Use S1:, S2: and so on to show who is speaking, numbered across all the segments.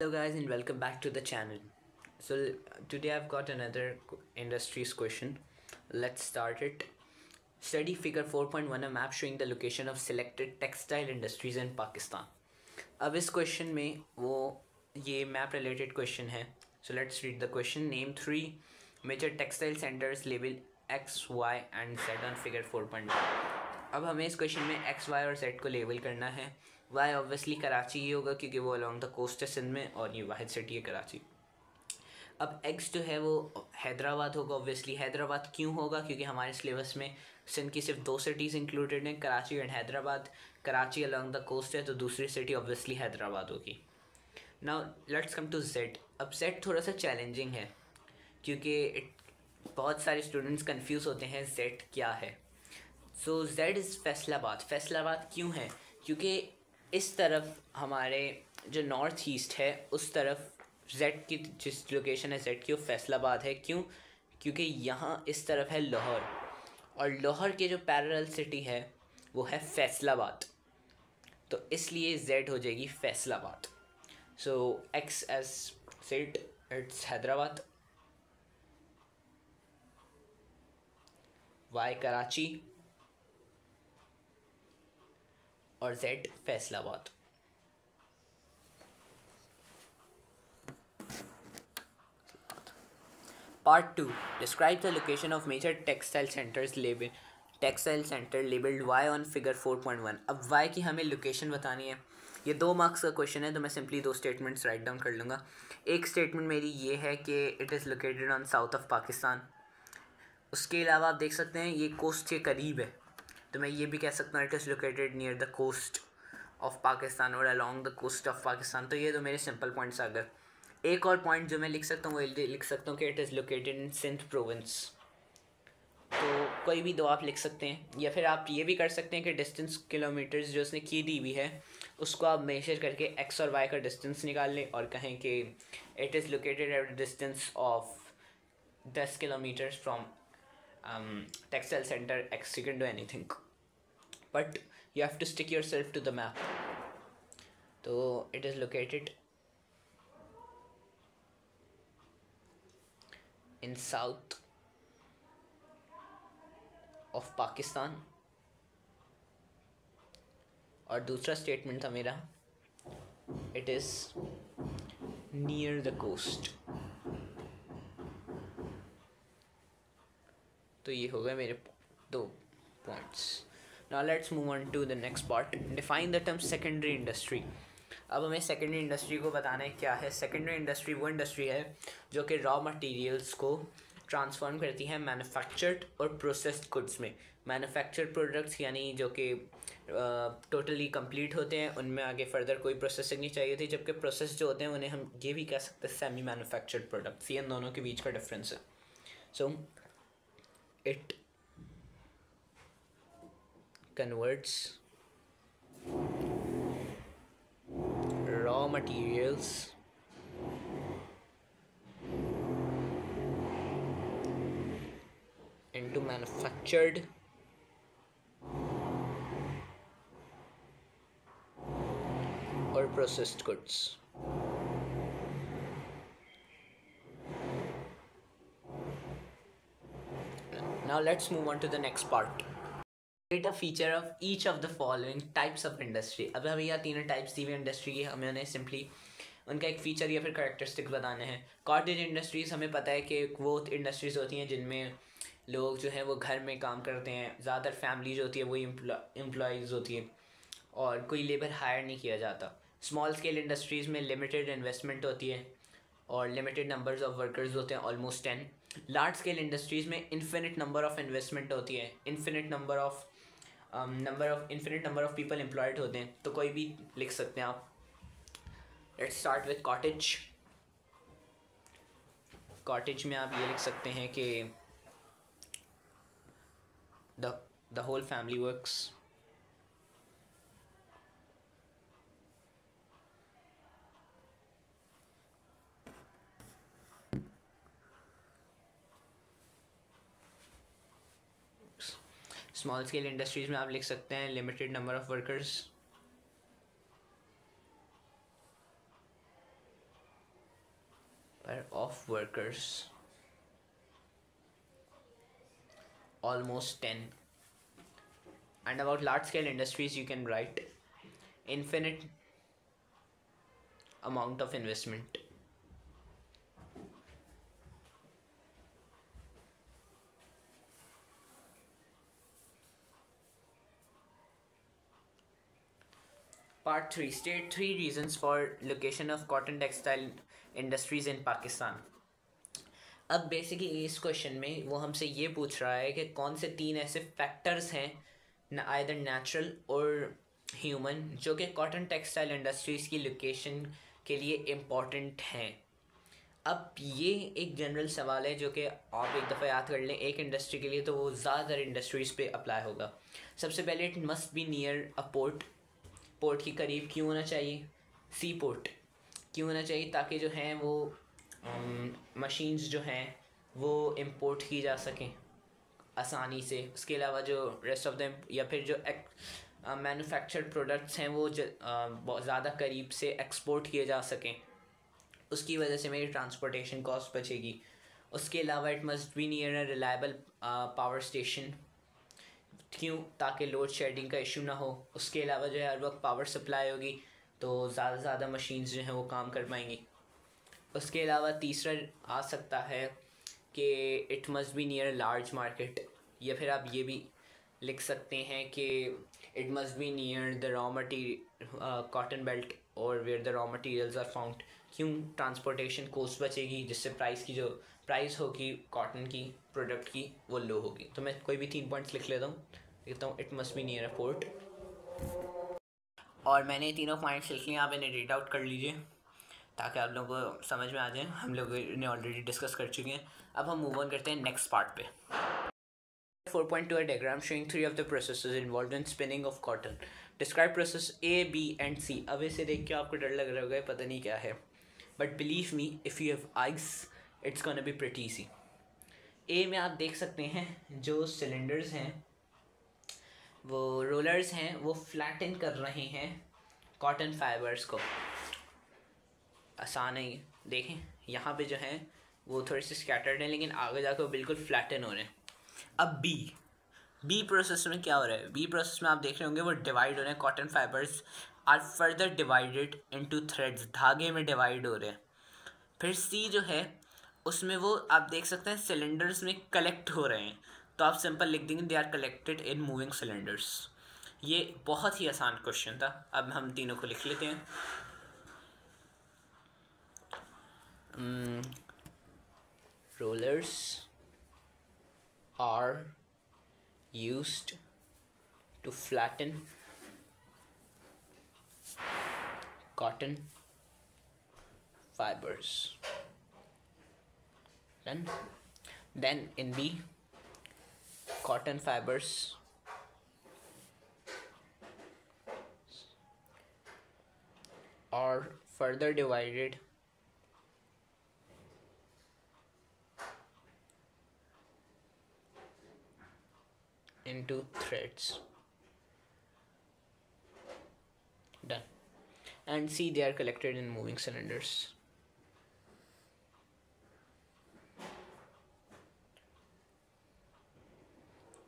S1: Hello guys and welcome back to the channel. Today I've got another industries question. Let's start it. Study figure 4.1, a map showing the location of selected textile industries in Pakistan. अब इस question में वो ये map related question है. So let's read the question. Name three major textile centers label X, Y and Z on figure 4.1. अब हमें इस question में एक्स वाई और जेड को लेबल करना है. वाई ऑब्वियसली कराची ही होगा क्योंकि वो अलॉन्ग द कोस्ट है सिंध में, और ये वाहिद सिटी है कराची. अब एक्स जो है वो हैदराबाद होगा. ऑब्वियसली हैदराबाद क्यों होगा? क्योंकि हमारे सिलेबस में सिंध की सिर्फ दो सिटीज़ इंक्लूडेड हैं, Karachi and Hyderabad. Karachi along the coast है तो दूसरी सिटी ऑब्वियसली हैदराबाद होगी. Now let's come to Z. अब जेड थोड़ा सा चैलेंजिंग है क्योंकि बहुत सारे स्टूडेंट्स कंफ्यूज होते हैं जेड क्या है. सो जेड इज़ फैसलाबाद. फैसलाबाद क्यों है? क्योंकि इस तरफ हमारे जो नॉर्थ ईस्ट है उस तरफ जेड की जिस लोकेशन है जेड की वो फैसलाबाद है. क्यों? क्योंकि यहाँ इस तरफ है लाहौर, और लाहौर के जो पैरेलल सिटी है वो है फैसलाबाद, तो इसलिए जेड हो जाएगी Faisalabad. So X as said it's Hyderabad, Y Karachi और Z Faisalabad. Part 2. Describe the location of major textile centers labeled Y on figure 4.1. अब Y की हमें लोकेशन बतानी है. ये 2 मार्क्स का क्वेश्चन है तो मैं सिंपली 2 स्टेटमेंट्स राइट डाउन कर लूँगा. एक स्टेटमेंट मेरी ये है कि it is located on south of Pakistan. उसके अलावा आप देख सकते हैं ये कोस्ट के करीब है, तो मैं ये भी कह सकता हूँ it is located near the coast of Pakistan और along the coast of Pakistan. तो ये तो मेरे सिंपल पॉइंट्स आ गए. एक और पॉइंट जो मैं लिख सकता हूँ वो लिख सकता हूँ कि it is located in Sindh province. तो कोई भी दो आप लिख सकते हैं, या फिर आप ये भी कर सकते हैं कि डिस्टेंस किलोमीटर्स जो उसने की दी हुई है उसको आप मेजर करके एक्स और वाई का डिस्टेंस निकाल लें और कहें कि it is located at distance of 10 kilometres from textile center X. You can do anything, but you have to stick yourself to the map. So it is located in south of Pakistan. और दूसरा statement था मेरा it is near the coast. तो ये हो गए मेरे 2 points. Now let's move on to the next part. Define the term secondary industry. अब हमें सेकेंडरी इंडस्ट्री को बताना है क्या है. सेकेंडरी इंडस्ट्री वो इंडस्ट्री है जो कि रॉ मटेरियल्स को ट्रांसफॉर्म करती है मैन्युफैक्चर्ड और प्रोसेस्ड गुड्स में. मैन्युफैक्चर्ड प्रोडक्ट्स यानी जो कि टोटली कंप्लीट होते हैं, उनमें आगे फर्दर कोई प्रोसेसिंग नहीं चाहिए थी, जबकि प्रोसेस जो होते हैं उन्हें हम ये भी कह सकते हैं सेमी मैन्युफैक्चर्ड प्रोडक्ट्स. ये इन दोनों के बीच का डिफरेंस है. सो it converts raw materials into manufactured or processed goods. Now let's move on to the next part. State a feature of each of the following types of industry. अब हमें यहाँ तीनों types दी हुई इंडस्ट्री की, हमें उन्हें simply उनका एक फ़ीचर या फिर करेक्टरिस्टिक्स बताने हैं. कॉटेज इंडस्ट्रीज़ हमें पता है कि वो इंडस्ट्रीज़ होती हैं जिनमें लोग जो हैं वो घर में काम करते हैं. ज़्यादातर फैमिली जो होती है वही एम्प्लॉयज़ होती है और कोई लेबर हायर नहीं किया जाता. स्मॉल स्केल इंडस्ट्रीज़ में लिमिटेड इन्वेस्टमेंट होती है और लिमिटेड नंबर्स ऑफ वर्कर्स होते हैं, ऑलमोस्ट 10. लार्ज स्केल इंडस्ट्रीज़ में इन्फिनिट नंबर ऑफ इन्वेस्टमेंट होती है, infinite number of people employed होते हैं. तो कोई भी लिख सकते हैं आप. Let's start with cottage. Cottage में आप ये लिख सकते हैं कि the whole family works. Small scale industries में आप लिख सकते हैं limited number of workers. number of workers, almost 10. And about large scale industries, you can write infinite amount of investment. Part 3. State 3 reasons for location of cotton textile industries in Pakistan. अब basically इस question में वो हमसे ये पूछ रहा है कि कौन से 3 ऐसे फैक्टर्स हैं आइदर नेचुरल और ह्यूमन जो कि कॉटन टेक्सटाइल इंडस्ट्रीज़ की लोकेशन के लिए इम्पॉर्टेंट हैं. अब ये एक जनरल सवाल है जो कि आप एक दफ़ा याद कर लें एक इंडस्ट्री के लिए, तो वो ज़्यादातर इंडस्ट्रीज़ पे अप्लाई होगा. सबसे पहले it must be near a port. Port के करीब क्यों होना चाहिए? सी पोर्ट क्यों होना चाहिए? ताकि जो हैं वो मशीन्स जो हैं वो इंपोर्ट की जा सकें आसानी से. उसके अलावा जो रेस्ट ऑफ द या फिर जो मैन्युफैक्चर्ड प्रोडक्ट्स हैं वो बहुत ज़्यादा करीब से एक्सपोर्ट किए जा सकें. उसकी वजह से मेरी ट्रांसपोर्टेशन कॉस्ट बचेगी. उसके अलावा it must be near a reliable power station. क्यों? ताकि लोड शेडिंग का इशू ना हो. उसके अलावा जो है हर वक्त पावर सप्लाई होगी तो ज़्यादा से ज़्यादा मशीन्स जो हैं वो काम कर पाएंगी. उसके अलावा तीसरा आ सकता है कि it must be near large market, या फिर आप ये भी लिख सकते हैं कि it must be near the raw material cotton belt और where the raw materials are found. क्यों? ट्रांसपोर्टेशन कॉस्ट बचेगी जिससे प्राइस होगी कॉटन की प्रोडक्ट की वो लो होगी. तो मैं कोई भी 3 पॉइंट्स लिख लेता हूँ. It must be near a port. और मैंने तीनों पॉइंट्स लिख लिए, आप इन्हें रीड आउट कर लीजिए ताकि आप लोगों को समझ में आ जाए. हम लोग इन्हें ऑलरेडी डिस्कस कर चुके हैं. अब हम मूव ऑन करते हैं नेक्स्ट पार्ट पे. 4.2 a diagram showing 3 of the processes involved in spinning of cotton. Describe process A, B and C. अब इसे देख के आपको डर लग रहा होगा पता नहीं क्या है, but believe me, if you have eyes, it's gonna be pretty easy. A में आप देख सकते हैं जो सिलेंडर्स हैं वो रोलर्स हैं वो फ्लैटन कर रहे हैं कॉटन फाइबर्स को. आसान है ये. देखें यहाँ पे जो है वो थोड़े से स्कैटर्ड हैं लेकिन आगे जाकर वो बिल्कुल फ्लैटन हो रहे हैं. अब बी प्रोसेस में क्या हो रहा है? बी प्रोसेस में आप देख रहे होंगे वो डिवाइड हो रहे हैं. Cotton fibres are further divided into threads. धागे में डिवाइड हो रहे हैं. फिर सी जो है उसमें वो आप देख सकते हैं सिलेंडर्स में कलेक्ट हो रहे हैं. तो आप सिंपल लिख देंगे they are collected in moving cylinders. ये बहुत ही आसान क्वेश्चन था. अब हम तीनों को लिख लेते हैं. Rollers are used to flatten cotton fibers. Then in B, cotton fibers are further divided into threads. Done. And see, they are collected in moving cylinders.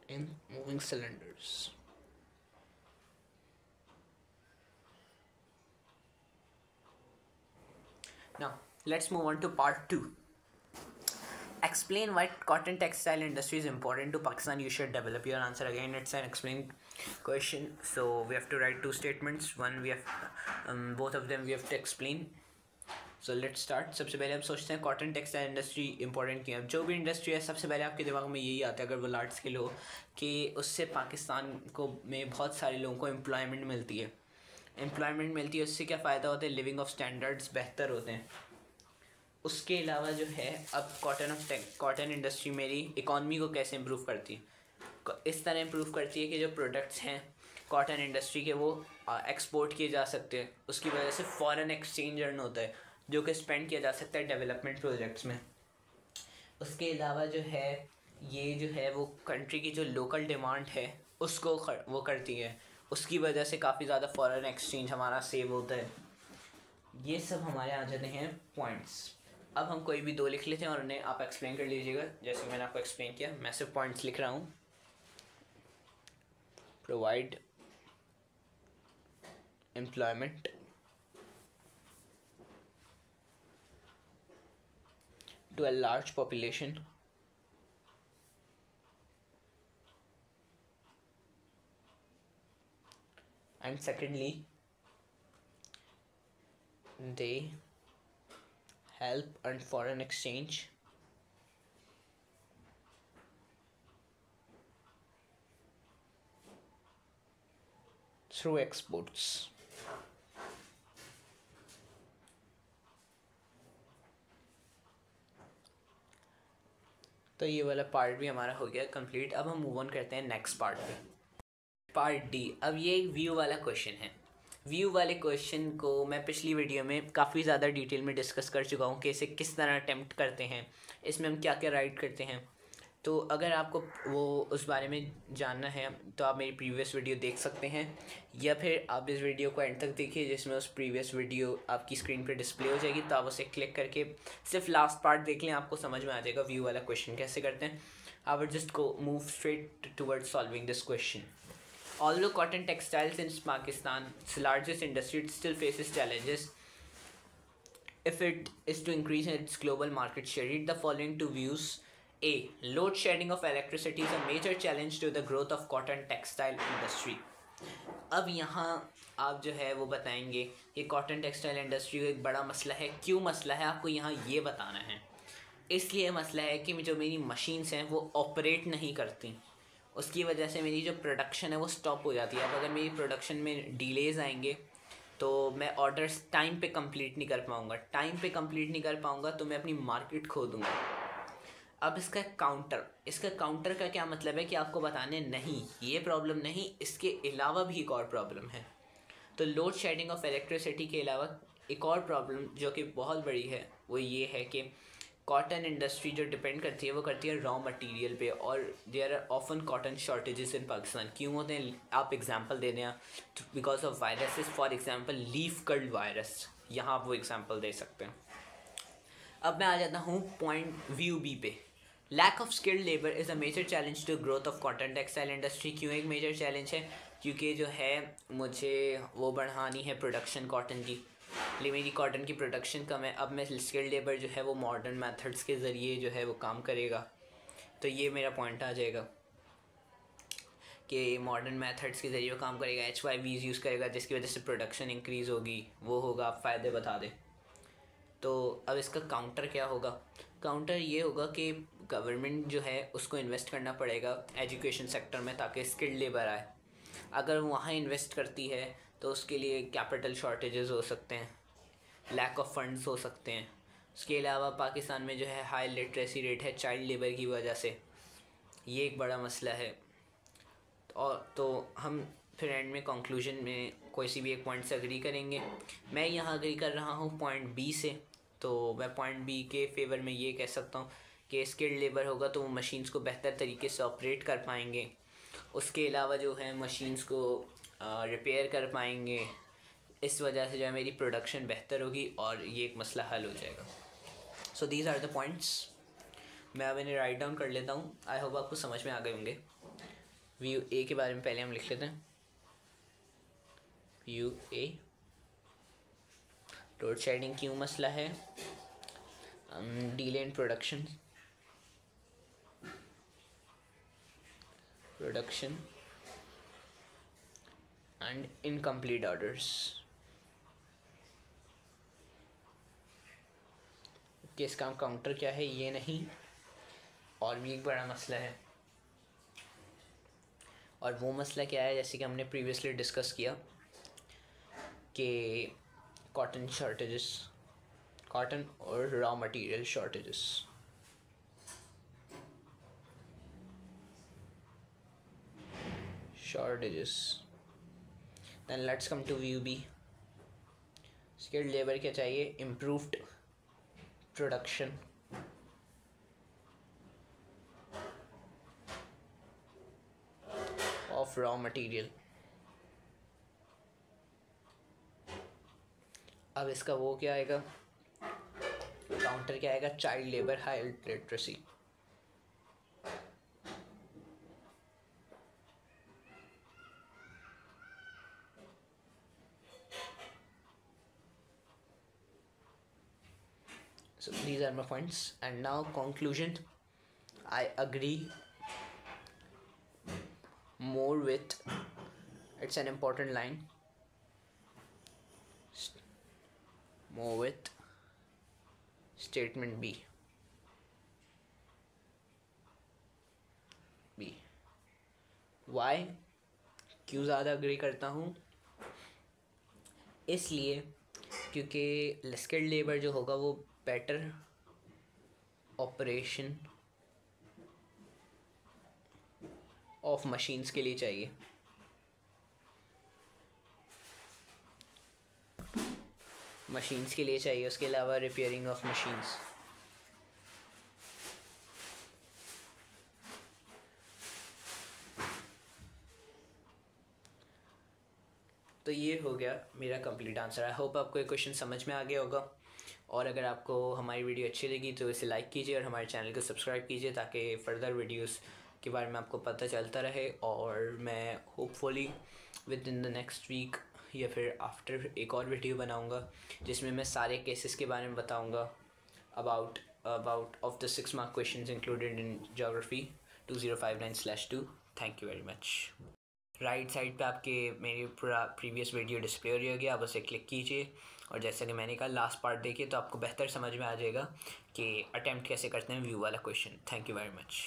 S1: In moving cylinders. Now let's move on to part 2. Explain why cotton textile industry is important to Pakistan. You should develop your answer. Again, it's an explain question, so we have to write 2 statements. One we have both of them we have to explain. So let's start. सबसे पहले हम सोचते हैं cotton textile industry important क्यों है. जो भी industry है सबसे पहले आपके दिमाग में यही आता है अगर वो लार्ज स्केल हो कि उससे पाकिस्तान को में बहुत सारे लोगों को एम्प्लॉयमेंट मिलती है. उससे क्या फ़ायदा होता है? लिविंग ऑफ स्टैंडर्ड्स बेहतर होते हैं. उसके अलावा जो है अब कॉटन इंडस्ट्री मेरी इकॉनमी को कैसे इम्प्रूव करती है? इस तरह इम्प्रूव करती है कि जो प्रोडक्ट्स हैं कॉटन इंडस्ट्री के वो एक्सपोर्ट किए जा सकते हैं. उसकी वजह से फॉरेन एक्सचेंज अर्न होता है जो कि स्पेंड किया जा सकता है डेवलपमेंट प्रोजेक्ट्स में. उसके अलावा जो है ये जो है वो कंट्री की जो लोकल डिमांड है उसको वो करती है. उसकी वजह से काफ़ी ज़्यादा फॉरेन एक्सचेंज हमारा सेव होता है. ये सब हमारे आ जाते हैं पॉइंट्स. अब हम कोई भी दो लिख लेते हैं और उन्हें आप एक्सप्लेन कर लीजिएगा जैसे मैंने आपको एक्सप्लेन किया। मैं सिर्फ पॉइंट्स लिख रहा हूँ। Provide employment to a large population and secondly they help earn foreign exchange through exports। तो ये वाला पार्ट भी हमारा हो गया कंप्लीट। अब हम मूव ऑन करते हैं नेक्स्ट पार्ट पे, पार्ट डी। अब ये एक व्यू वाला क्वेश्चन है। व्यू वाले क्वेश्चन को मैं पिछली वीडियो में काफ़ी ज़्यादा डिटेल में डिस्कस कर चुका हूँ कि इसे किस तरह अटेम्प्ट करते हैं, इसमें हम क्या क्या राइट करते हैं। तो अगर आपको वो उस बारे में जानना है तो आप मेरी प्रीवियस वीडियो देख सकते हैं, या फिर आप इस वीडियो को एंड तक देखिए जिसमें उस प्रीवियस वीडियो आपकी स्क्रीन पे डिस्प्ले हो जाएगी। तो आप उसे क्लिक करके सिर्फ लास्ट पार्ट देख लें, आपको समझ में आ जाएगा व्यू वाला क्वेश्चन कैसे करते हैं। I will just go move straight towards solving this question. Although cotton textiles in Pakistan's largest industry, it still faces challenges if it is to increase its global market share. Read the following two views. A. Load shedding of electricity is a major challenge to the growth of cotton textile industry. अब यहाँ आप जो है वो बताएंगे कि cotton textile industry का एक बड़ा मसला है। क्यों मसला है आपको यहाँ ये बताना है। इसलिए मसला है कि जो मेरी मशीन्स हैं वो ऑपरेट नहीं करती, उसकी वजह से मेरी जो प्रोडक्शन है वो स्टॉप हो जाती है। अब अगर मेरी प्रोडक्शन में डिलेज़ आएंगे तो मैं ऑर्डर्स टाइम पे कंप्लीट नहीं कर पाऊँगा। टाइम पे कंप्लीट नहीं कर पाऊँगा तो मैं अपनी मार्केट खो दूँगा। अब इसका काउंटर का क्या मतलब है कि आपको बताने नहीं ये प्रॉब्लम नहीं, इसके अलावा भी एक और प्रॉब्लम है। तो लोड शेडिंग ऑफ इलेक्ट्रिसिटी के अलावा एक और प्रॉब्लम जो कि बहुत बड़ी है वो ये है कि कॉटन इंडस्ट्री जो डिपेंड करती है वो करती है रॉ मटेरियल पे, और there are often cotton shortages in Pakistan. क्यों होते हैं आप एग्जांपल दे दें, because of viruses, for example leaf curl virus, यहाँ आप वो एग्जांपल दे सकते हैं। अब मैं आ जाता हूँ पॉइंट व्यू बी पे। Lack of skilled labour is a major challenge to growth of cotton textile industry. क्यों एक मेजर चैलेंज है? क्योंकि जो है मुझे वो बढ़ानी है प्रोडक्शन कॉटन की, इसलिए मेरी कॉटन की प्रोडक्शन कम है। अब मैं स्किल्ड लेबर जो है वो मॉडर्न मेथड्स के ज़रिए जो है वो काम करेगा, तो ये मेरा पॉइंट आ जाएगा कि मॉडर्न मेथड्स के ज़रिए वो काम करेगा, HYVs यूज़ करेगा जिसकी वजह से प्रोडक्शन इंक्रीज़ होगी, वो होगा। आप फ़ायदे बता दें। तो अब इसका काउंटर क्या होगा? काउंटर ये होगा कि गवर्नमेंट जो है उसको इन्वेस्ट करना पड़ेगा एजुकेशन सेक्टर में ताकि स्किल्ड लेबर आए। अगर वहाँ इन्वेस्ट करती है तो उसके लिए कैपिटल शॉर्टेजेस हो सकते हैं, लैक ऑफ फंड्स हो सकते हैं। उसके अलावा पाकिस्तान में जो है हाई लिटरेसी रेट है चाइल्ड लेबर की वजह से, ये एक बड़ा मसला है। और तो हम फिर एंड में कंक्लूजन में कोई सी भी एक पॉइंट से अग्री करेंगे। मैं यहाँ अग्री कर रहा हूँ पॉइंट बी से, तो मैं पॉइंट बी के फेवर में ये कह सकता हूँ कि स्किल्ड लेबर होगा तो वो मशीन्स को बेहतर तरीके से ऑपरेट कर पाएंगे। उसके अलावा जो है मशीन्स को रिपेयर कर पाएंगे, इस वजह से जो है मेरी प्रोडक्शन बेहतर होगी और ये एक मसला हल हो जाएगा। So these are the points. मैं अब इन्हें राइट डाउन कर लेता हूँ। आई होप आपको समझ में आ गए होंगे। व्यू ए के बारे में पहले हम लिख लेते हैं। व्यू ए, लोड शेडिंग क्यों मसला है, delay in production and incomplete orders. कि इसका काउंटर क्या है ये नहीं, और भी एक बड़ा मसला है। और वो मसला क्या है, जैसे कि हमने प्रीवियसली डिस्कस किया कि कॉटन शॉर्टेजेस, कॉटन और raw material shortages. Then let's come to view B. Skilled labour क्या चाहिए? Improved production of raw material. अब इसका वो क्या आएगा काउंटर क्या आएगा, child labour, high literacy. So these are my points, and now conclusion. I agree more with, it's an important line, more with statement B. Why? क्यों ज़्यादा agree करता हूँ? इसलिए क्योंकि स्किल्ड लेबर जो होगा वो बेटर ऑपरेशन ऑफ मशीन्स के लिए चाहिए। मशीन्स के लिए चाहिए, उसके अलावा रिपेयरिंग ऑफ मशीन्स। तो ये हो गया मेरा कंप्लीट आंसर। आई होप आपको ये क्वेश्चन समझ में आ गया होगा, और अगर आपको हमारी वीडियो अच्छी लगी तो इसे लाइक कीजिए और हमारे चैनल को सब्सक्राइब कीजिए ताकि फ़र्दर वीडियोस के बारे में आपको पता चलता रहे। और मैं hopefully within the next week या फिर आफ्टर एक और वीडियो बनाऊंगा जिसमें मैं सारे केसेस के बारे में बताऊंगा about of the 6 mark questions included in geography 2059/2। Thank you very much. Right side पे आपके मेरी पूरा प्रीवियस वीडियो डिस्प्ले हो रही होगी, आप उसे क्लिक कीजिए और जैसा कि मैंने कहा लास्ट पार्ट देखिए तो आपको बेहतर समझ में आ जाएगा कि अटेम्प्ट कैसे करते हैं व्यू वाला question. Thank you very much.